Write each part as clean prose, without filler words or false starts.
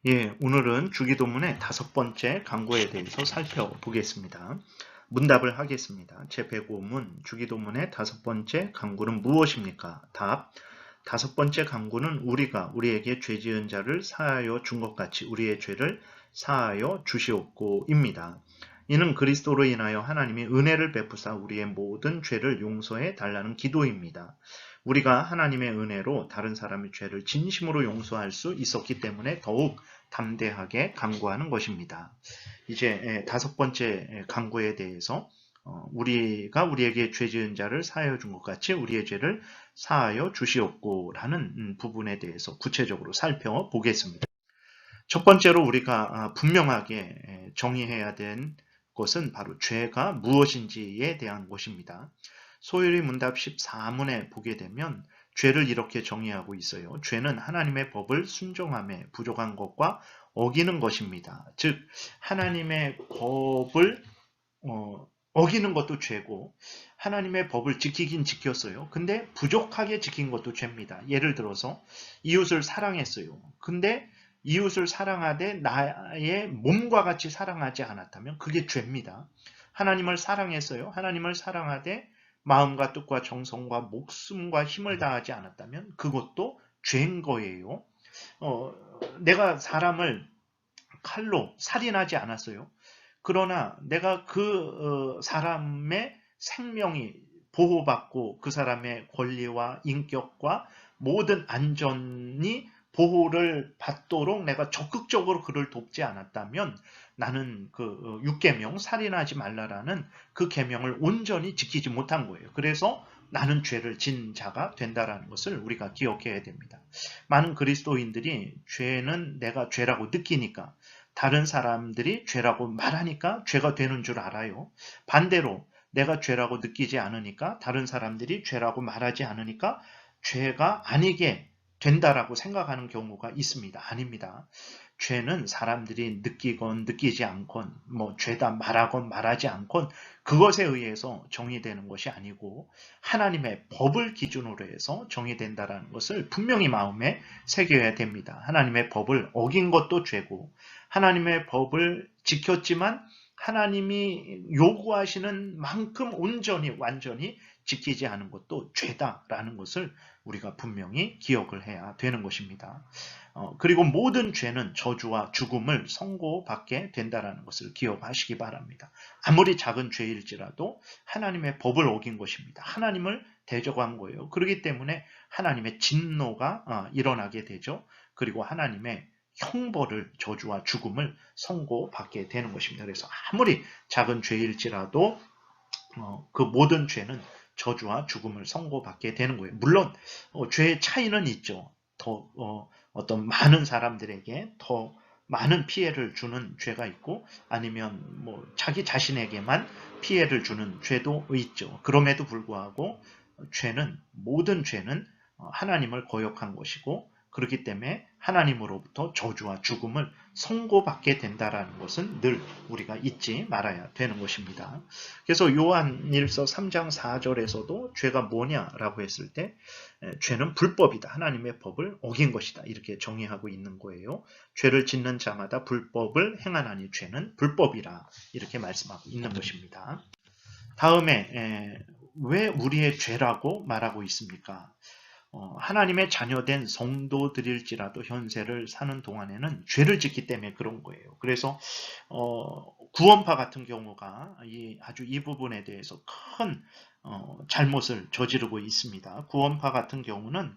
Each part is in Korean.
예, 오늘은 주기도문의 5번째 강구에 대해서 살펴보겠습니다. 문답을 하겠습니다. 제105문 주기도문의 5번째 강구는 무엇입니까? 답. 5번째 강구는 우리가 우리에게 죄 지은 자를 사하여 준 것 같이 우리의 죄를 사하여 주시옵고입니다. 이는 그리스도로 인하여 하나님이 은혜를 베푸사 우리의 모든 죄를 용서해 달라는 기도입니다. 우리가 하나님의 은혜로 다른 사람의 죄를 진심으로 용서할 수 있었기 때문에 더욱 담대하게 강구하는 것입니다. 이제 5번째 강구에 대해서 우리가 우리에게 죄 지은 자를 사하여 준 것 같이 우리의 죄를 사하여 주시옵고라는 부분에 대해서 구체적으로 살펴보겠습니다. 첫 번째로 우리가 분명하게 정의해야 된 것은 바로 죄가 무엇인지에 대한 것입니다. 소율이 문답 14문에 보게 되면 죄를 이렇게 정의하고 있어요. 죄는 하나님의 법을 순종함에 부족한 것과 어기는 것입니다. 즉 하나님의 법을 어기는 것도 죄고 하나님의 법을 지키긴 지켰어요. 근데 부족하게 지킨 것도 죄입니다. 예를 들어서 이웃을 사랑했어요. 근데 이웃을 사랑하되 나의 몸과 같이 사랑하지 않았다면 그게 죄입니다. 하나님을 사랑했어요. 하나님을 사랑하되 마음과 뜻과 정성과 목숨과 힘을 다하지 않았다면 그것도 죄인 거예요. 내가 사람을 칼로 살인하지 않았어요. 그러나 내가 그 사람의 생명이 보호받고 그 사람의 권리와 인격과 모든 안전이 보호를 받도록 내가 적극적으로 그를 돕지 않았다면 나는 그 6계명 살인하지 말라라는 그 계명을 온전히 지키지 못한 거예요. 그래서 나는 죄를 진 자가 된다라는 것을 우리가 기억해야 됩니다. 많은 그리스도인들이 죄는 내가 죄라고 느끼니까 다른 사람들이 죄라고 말하니까 죄가 되는 줄 알아요. 반대로 내가 죄라고 느끼지 않으니까 다른 사람들이 죄라고 말하지 않으니까 죄가 아니게 된다라고 생각하는 경우가 있습니다. 아닙니다. 죄는 사람들이 느끼건 느끼지 않건 죄다 말하건 말하지 않건 그것에 의해서 정의되는 것이 아니고 하나님의 법을 기준으로 해서 정의된다라는 것을 분명히 마음에 새겨야 됩니다. 하나님의 법을 어긴 것도 죄고 하나님의 법을 지켰지만 하나님이 요구하시는 만큼 온전히 완전히 지키지 않은 것도 죄다라는 것을 우리가 분명히 기억을 해야 되는 것입니다. 그리고 모든 죄는 저주와 죽음을 선고받게 된다는 것을 기억하시기 바랍니다. 아무리 작은 죄일지라도 하나님의 법을 어긴 것입니다. 하나님을 대적한 거예요. 그렇기 때문에 하나님의 진노가 일어나게 되죠. 그리고 하나님의 형벌을 저주와 죽음을 선고받게 되는 것입니다. 그래서 아무리 작은 죄일지라도 그 모든 죄는 저주와 죽음을 선고받게 되는 거예요. 물론 죄의 차이는 있죠. 더 어떤 많은 사람들에게 더 많은 피해를 주는 죄가 있고 아니면 자기 자신에게만 피해를 주는 죄도 있죠. 그럼에도 불구하고 모든 죄는 하나님을 거역한 것이고 그렇기 때문에 하나님으로부터 저주와 죽음을 선고받게 된다는 것은 늘 우리가 잊지 말아야 되는 것입니다. 그래서 요한일서 3장 4절에서도 죄가 뭐냐라고 했을 때 죄는 불법이다. 하나님의 법을 어긴 것이다. 이렇게 정의하고 있는 거예요. 죄를 짓는 자마다 불법을 행하나니 죄는 불법이라 이렇게 말씀하고 있는 것입니다. 다음에 왜 우리의 죄라고 말하고 있습니까? 하나님의 자녀된 성도들일지라도 현세를 사는 동안에는 죄를 짓기 때문에 그런 거예요. 그래서 구원파 같은 경우가 아주 이 부분에 대해서 큰 잘못을 저지르고 있습니다. 구원파 같은 경우는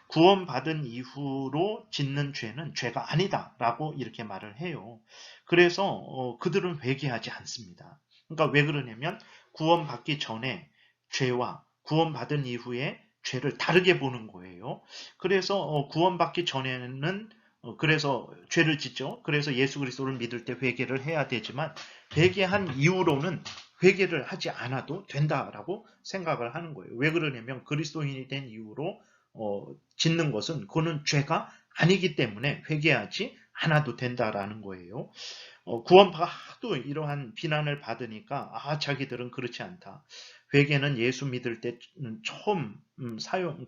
구원받은 이후로 짓는 죄는 죄가 아니다라고 이렇게 말을 해요. 그래서 그들은 회개하지 않습니다. 그러니까 왜 그러냐면 구원받기 전에 죄와 구원받은 이후에 죄를 다르게 보는 거예요. 그래서 구원받기 전에는 그래서 죄를 짓죠. 그래서 예수 그리스도를 믿을 때 회개를 해야 되지만 회개한 이후로는 회개를 하지 않아도 된다라고 생각을 하는 거예요. 왜 그러냐면 그리스도인이 된 이후로 짓는 것은 그거는 죄가 아니기 때문에 회개하지 않아도 된다라는 거예요. 구원파가 하도 이러한 비난을 받으니까 자기들은 그렇지 않다. 회개는 예수 믿을 때는 처음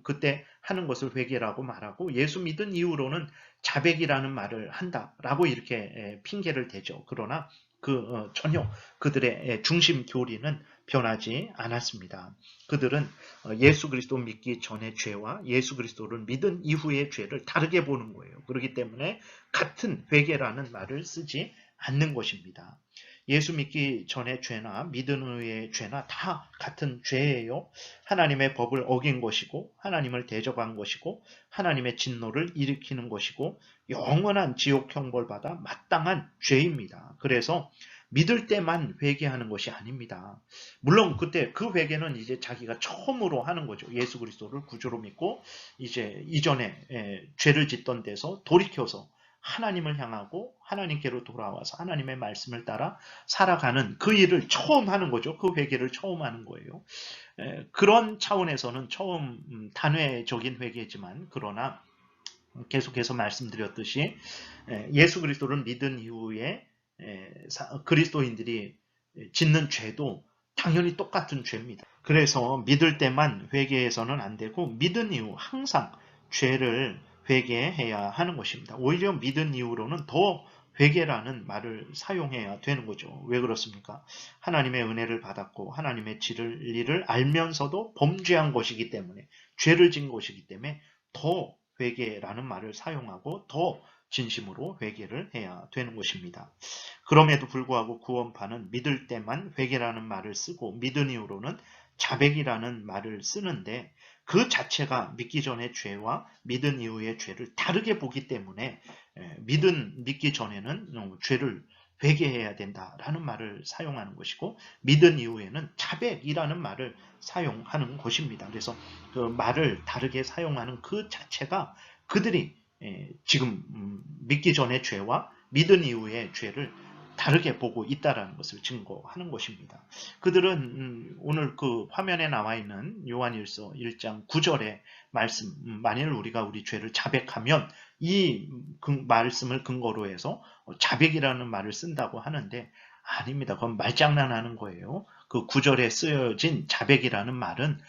그때 하는 것을 회개라고 말하고 예수 믿은 이후로는 자백이라는 말을 한다라고 이렇게 핑계를 대죠. 그러나 전혀 그들의 중심 교리는 변하지 않았습니다. 그들은 예수 그리스도 믿기 전의 죄와 예수 그리스도를 믿은 이후의 죄를 다르게 보는 거예요. 그렇기 때문에 같은 회개라는 말을 쓰지 않는 것입니다. 예수 믿기 전의 죄나 믿은 후의 죄나 다 같은 죄예요. 하나님의 법을 어긴 것이고 하나님을 대적한 것이고 하나님의 진노를 일으키는 것이고 영원한 지옥 형벌받아 마땅한 죄입니다. 그래서 믿을 때만 회개하는 것이 아닙니다. 물론 그때 그 회개는 이제 자기가 처음으로 하는 거죠. 예수 그리스도를 구주로 믿고 이제 이전에 죄를 짓던 데서 돌이켜서 하나님을 향하고 하나님께로 돌아와서 하나님의 말씀을 따라 살아가는 그 일을 처음 하는 거죠. 그 회개를 처음 하는 거예요. 그런 차원에서는 처음 단회적인 회개지만 그러나 계속해서 말씀드렸듯이 예수 그리스도를 믿은 이후에 그리스도인들이 짓는 죄도 당연히 똑같은 죄입니다. 그래서 믿을 때만 회개해서는 안 되고 믿은 이후 항상 죄를 회개해야 하는 것입니다. 오히려 믿은 이후로는 더 회개라는 말을 사용해야 되는 거죠. 왜 그렇습니까? 하나님의 은혜를 받았고 하나님의 진리를 알면서도 범죄한 것이기 때문에 죄를 진 것이기 때문에 더 회개라는 말을 사용하고 더 진심으로 회개를 해야 되는 것입니다. 그럼에도 불구하고 구원파는 믿을 때만 회개라는 말을 쓰고 믿은 이후로는 자백이라는 말을 쓰는데 그 자체가 믿기 전의 죄와 믿은 이후의 죄를 다르게 보기 때문에 믿기 전에는 죄를 회개해야 된다라는 말을 사용하는 것이고 믿은 이후에는 자백이라는 말을 사용하는 것입니다. 그래서 그 말을 다르게 사용하는 그 자체가 그들이 지금 믿기 전의 죄와 믿은 이후의 죄를 다르게 보고 있다는 것을 증거하는 것입니다. 그들은 오늘 그 화면에 나와 있는 요한일서 1장 9절의 말씀, 만일 우리가 우리 죄를 자백하면 이 말씀을 근거로 해서 자백이라는 말을 쓴다고 하는데 아닙니다. 그건 말장난하는 거예요. 그 9절에 쓰여진 자백이라는 말은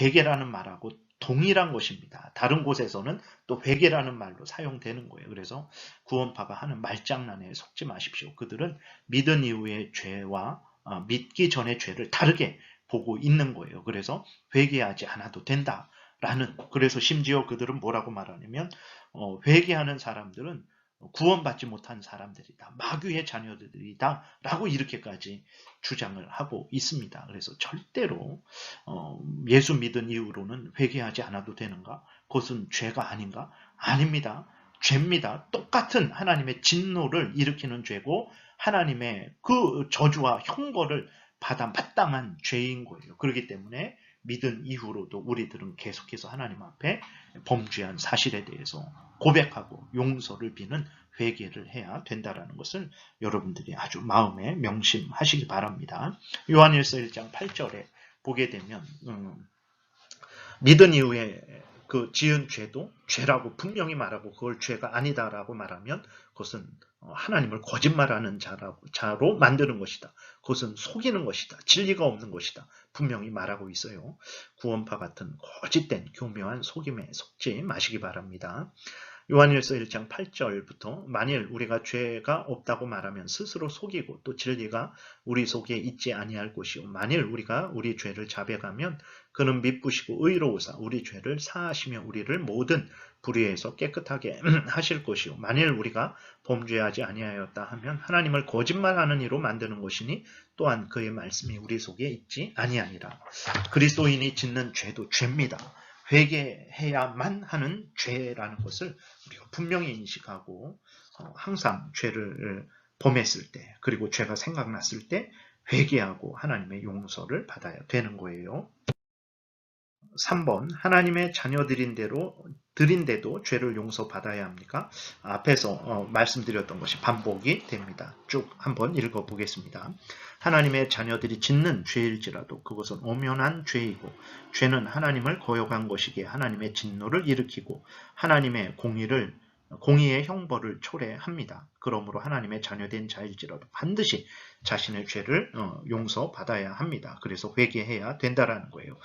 회개라는 말하고 동일한 것입니다. 다른 곳에서는 또 회개라는 말로 사용되는 거예요. 그래서 구원파가 하는 말장난에 속지 마십시오. 그들은 믿은 이후의 죄와 믿기 전의 죄를 다르게 보고 있는 거예요. 그래서 회개하지 않아도 된다라는, 그래서 심지어 그들은 뭐라고 말하냐면 회개하는 사람들은 구원받지 못한 사람들이다. 마귀의 자녀들이다. 라고 이렇게까지 주장을 하고 있습니다. 그래서 절대로 예수 믿은 이후로는 회개하지 않아도 되는가? 그것은 죄가 아닌가? 아닙니다. 죄입니다. 똑같은 하나님의 진노를 일으키는 죄고 하나님의 그 저주와 형벌을 받아 마땅한 죄인 거예요. 그렇기 때문에 믿은 이후로도 우리들은 계속해서 하나님 앞에 범죄한 사실에 대해서 고백하고 용서를 비는 회개를 해야 된다는 것을 여러분들이 아주 마음에 명심하시기 바랍니다. 요한일서 1장 8절에 보게 되면 믿은 이후에 그 지은 죄도 죄라고 분명히 말하고 그걸 죄가 아니다라고 말하면 그것은 하나님을 거짓말하는 자로 만드는 것이다. 그것은 속이는 것이다. 진리가 없는 것이다. 분명히 말하고 있어요. 구원파 같은 거짓된 교묘한 속임에 속지 마시기 바랍니다. 요한일서 1장 8절부터 만일 우리가 죄가 없다고 말하면 스스로 속이고 또 진리가 우리 속에 있지 아니할 것이요 만일 우리가 우리 죄를 자백하면 그는 미쁘시고 의로우사 우리 죄를 사하시며 우리를 모든 불의에서 깨끗하게 하실 것이요 만일 우리가 범죄하지 아니하였다 하면 하나님을 거짓말하는 이로 만드는 것이니 또한 그의 말씀이 우리 속에 있지 아니하니라. 그리스도인이 짓는 죄도 죄입니다. 회개해야만 하는 죄라는 것을 우리가 분명히 인식하고 항상 죄를 범했을 때 그리고 죄가 생각났을 때 회개하고 하나님의 용서를 받아야 되는 거예요. 3번 하나님의 자녀들인데도 죄를 용서받아야 합니까? 앞에서 말씀드렸던 것이 반복이 됩니다. 쭉 한번 읽어보겠습니다. 하나님의 자녀들이 짓는 죄일지라도 그것은 엄연한 죄이고 죄는 하나님을 거역한 것이기에 하나님의 진노를 일으키고 하나님의 공의를 공의의 형벌을 초래합니다. 그러므로 하나님의 자녀된 자일지라도 반드시 자신의 죄를 용서받아야 합니다. 그래서 회개해야 된다라는 거예요.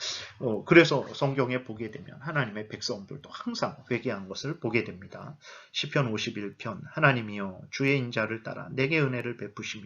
그래서 성경에 보게 되면 하나님의 백성들도 항상 회개한 것을 보게 됩니다. 시편 51편 하나님이여 주의 인자를 따라 내게 은혜를 베푸시며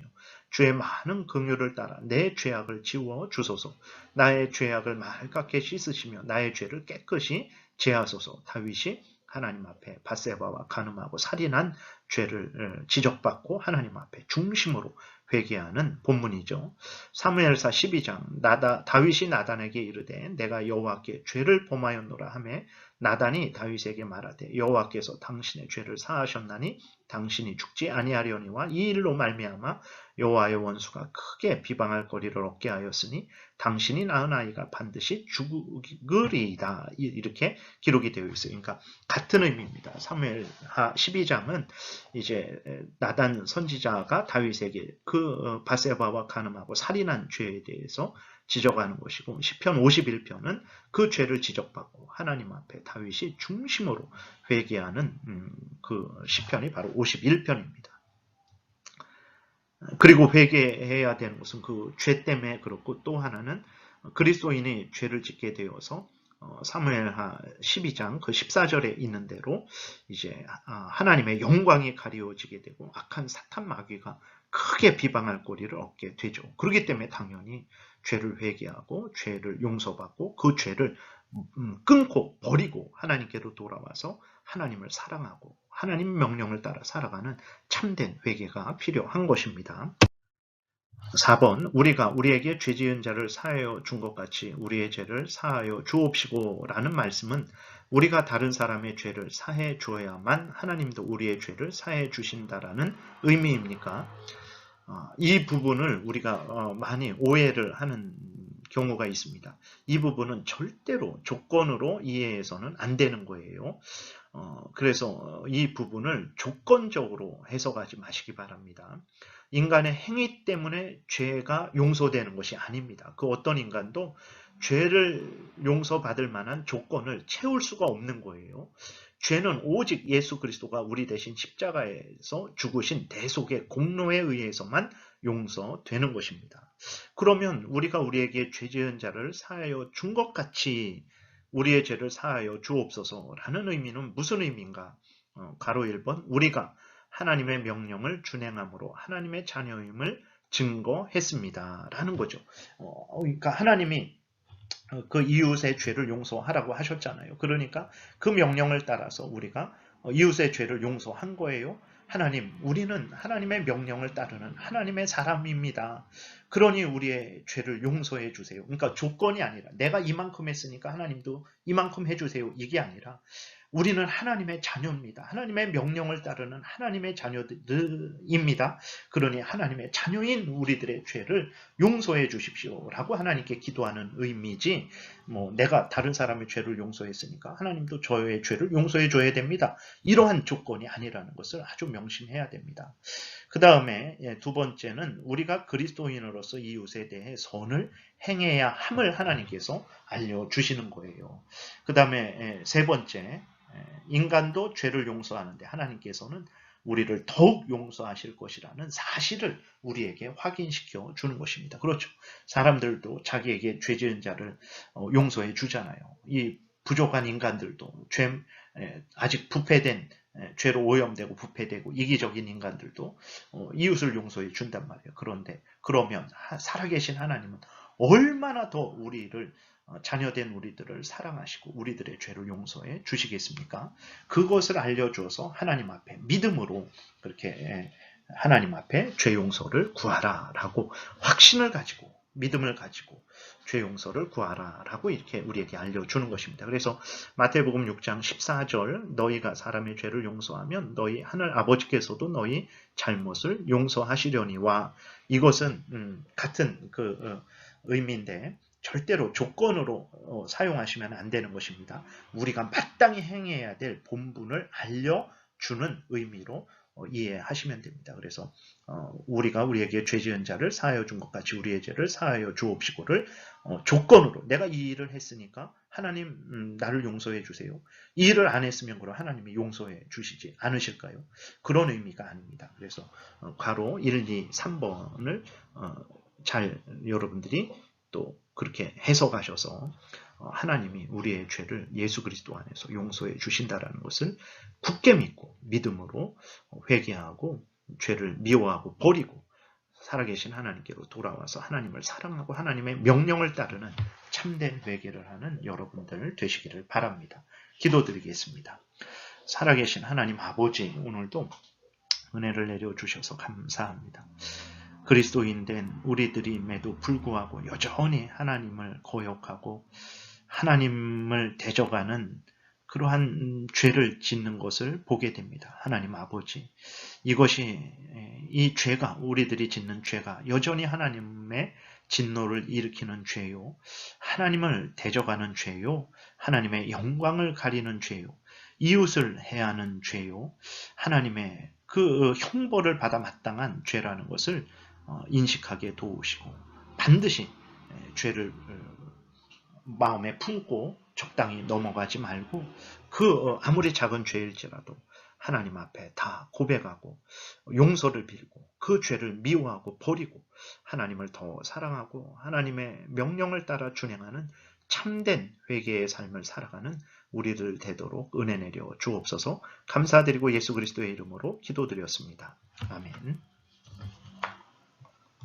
주의 많은 긍휼을 따라 내 죄악을 지워 주소서. 나의 죄악을 맑게 씻으시며 나의 죄를 깨끗이 제하소서. 다윗이 하나님 앞에 밧세바와 간음하고 살인한 죄를 지적받고 하나님 앞에 중심으로 회개하는 본문이죠. 사무엘사 12장 다윗이 나단에게 이르되 내가 여호와께 죄를 범하였노라 하매 나단이 다윗에게 말하되 여호와께서 당신의 죄를 사하셨나니 당신이 죽지 아니하려니와 이 일로 말미암아 여호와의 원수가 크게 비방할 거리를 얻게 하였으니 당신이 낳은 아이가 반드시 죽으리이다. 이렇게 기록이 되어 있어요. 그러니까 같은 의미입니다. 사무엘하 12장은 이제 나단 선지자가 다윗에게 그 밧세바와 간음하고 살인한 죄에 대해서 지적하는 것이고 시편 51편은 그 죄를 지적받고 하나님 앞에 다윗이 중심으로 회개하는 그 시편이 바로 51편입니다. 그리고 회개해야 되는 것은 그 죄 때문에 그렇고 또 하나는 그리스도인이 죄를 짓게 되어서 사무엘하 12장 그 14절에 있는 대로 이제 하나님의 영광이 가리워지게 되고 악한 사탄 마귀가 크게 비방할 거리를 얻게 되죠. 그렇기 때문에 당연히 죄를 회개하고 죄를 용서받고 그 죄를 끊고 버리고 하나님께로 돌아와서 하나님을 사랑하고 하나님 명령을 따라 살아가는 참된 회개가 필요한 것입니다. 4번 우리가 우리에게 죄 지은 자를 사하여 준 것 같이 우리의 죄를 사하여 주옵시고 라는 말씀은 우리가 다른 사람의 죄를 사해 주어야만 하나님도 우리의 죄를 사해 주신다라는 의미입니까? 이 부분을 우리가 많이 오해를 하는 경우가 있습니다. 이 부분은 절대로 조건으로 이해해서는 안 되는 거예요. 그래서 이 부분을 조건적으로 해석하지 마시기 바랍니다. 인간의 행위 때문에 죄가 용서되는 것이 아닙니다. 그 어떤 인간도 죄를 용서받을 만한 조건을 채울 수가 없는 거예요. 죄는 오직 예수 그리스도가 우리 대신 십자가에서 죽으신 대속의 공로에 의해서만 용서되는 것입니다. 그러면 우리가 우리에게 죄 지은 자를 사하여 준 것 같이 우리의 죄를 사하여 주옵소서라는 의미는 무슨 의미인가? 가로 1번 우리가 하나님의 명령을 준행함으로 하나님의 자녀임을 증거했습니다. 라는 거죠. 그러니까 하나님이 그 이웃의 죄를 용서하라고 하셨잖아요. 그러니까 그 명령을 따라서 우리가 이웃의 죄를 용서한 거예요. 하나님, 우리는 하나님의 명령을 따르는 하나님의 사람입니다. 그러니 우리의 죄를 용서해 주세요. 그러니까 조건이 아니라 내가 이만큼 했으니까 하나님도 이만큼 해주세요. 이게 아니라 우리는 하나님의 자녀입니다. 하나님의 명령을 따르는 하나님의 자녀들입니다. 그러니 하나님의 자녀인 우리들의 죄를 용서해 주십시오라고 하나님께 기도하는 의미지 내가 다른 사람의 죄를 용서했으니까 하나님도 저의 죄를 용서해 줘야 됩니다. 이러한 조건이 아니라는 것을 아주 명심해야 됩니다. 그 다음에 두 번째는 우리가 그리스도인으로서 이웃에 대해 선을 행해야 함을 하나님께서 알려주시는 거예요. 그 다음에 세 번째, 인간도 죄를 용서하는데 하나님께서는 우리를 더욱 용서하실 것이라는 사실을 우리에게 확인시켜 주는 것입니다. 그렇죠. 사람들도 자기에게 죄 지은 자를 용서해 주잖아요. 이 부족한 인간들도 아직 부패된 죄로 오염되고 부패되고 이기적인 인간들도 이웃을 용서해 준단 말이에요. 그런데 그러면 살아계신 하나님은 얼마나 더 우리를 자녀된 우리들을 사랑하시고 우리들의 죄를 용서해 주시겠습니까? 그것을 알려줘서 하나님 앞에 믿음으로 그렇게 하나님 앞에 죄 용서를 구하라 라고 확신을 가지고 믿음을 가지고 죄 용서를 구하라 라고 이렇게 우리에게 알려주는 것입니다. 그래서 마태복음 6장 14절 너희가 사람의 죄를 용서하면 너희 하늘 아버지께서도 너희 잘못을 용서하시려니와 이것은 같은 그 의미인데 절대로 조건으로 사용하시면 안 되는 것입니다. 우리가 마땅히 행해야 될 본분을 알려 주는 의미로 이해하시면 됩니다. 그래서 우리가 우리에게 죄 지은 자를 사하여 준 것 같이 우리의 죄를 사하여 주옵시고를 조건으로 내가 이 일을 했으니까 하나님 나를 용서해 주세요. 이 일을 안 했으면 그럼 하나님이 용서해 주시지 않으실까요? 그런 의미가 아닙니다. 그래서 괄호 1, 2, 3번을 잘 여러분들이 또 그렇게 해석하셔서 하나님이 우리의 죄를 예수 그리스도 안에서 용서해 주신다라는 것을 굳게 믿고 믿음으로 회개하고 죄를 미워하고 버리고 살아계신 하나님께로 돌아와서 하나님을 사랑하고 하나님의 명령을 따르는 참된 회개를 하는 여러분들 되시기를 바랍니다. 기도드리겠습니다. 살아계신 하나님 아버지, 오늘도 은혜를 내려주셔서 감사합니다. 그리스도인 된 우리들임에도 불구하고 여전히 하나님을 거역하고 하나님을 대적하는 그러한 죄를 짓는 것을 보게 됩니다. 하나님 아버지, 이 죄가, 우리들이 짓는 죄가 여전히 하나님의 진노를 일으키는 죄요, 하나님을 대적하는 죄요, 하나님의 영광을 가리는 죄요, 이웃을 해하는 죄요, 하나님의 그 형벌을 받아 마땅한 죄라는 것을 인식하게 도우시고 반드시 죄를 마음에 품고 적당히 넘어가지 말고 아무리 작은 죄일지라도 하나님 앞에 다 고백하고 용서를 빌고 그 죄를 미워하고 버리고 하나님을 더 사랑하고 하나님의 명령을 따라 준행하는 참된 회개의 삶을 살아가는 우리들 되도록 은혜 내려 주옵소서. 감사드리고 예수 그리스도의 이름으로 기도드렸습니다. 아멘.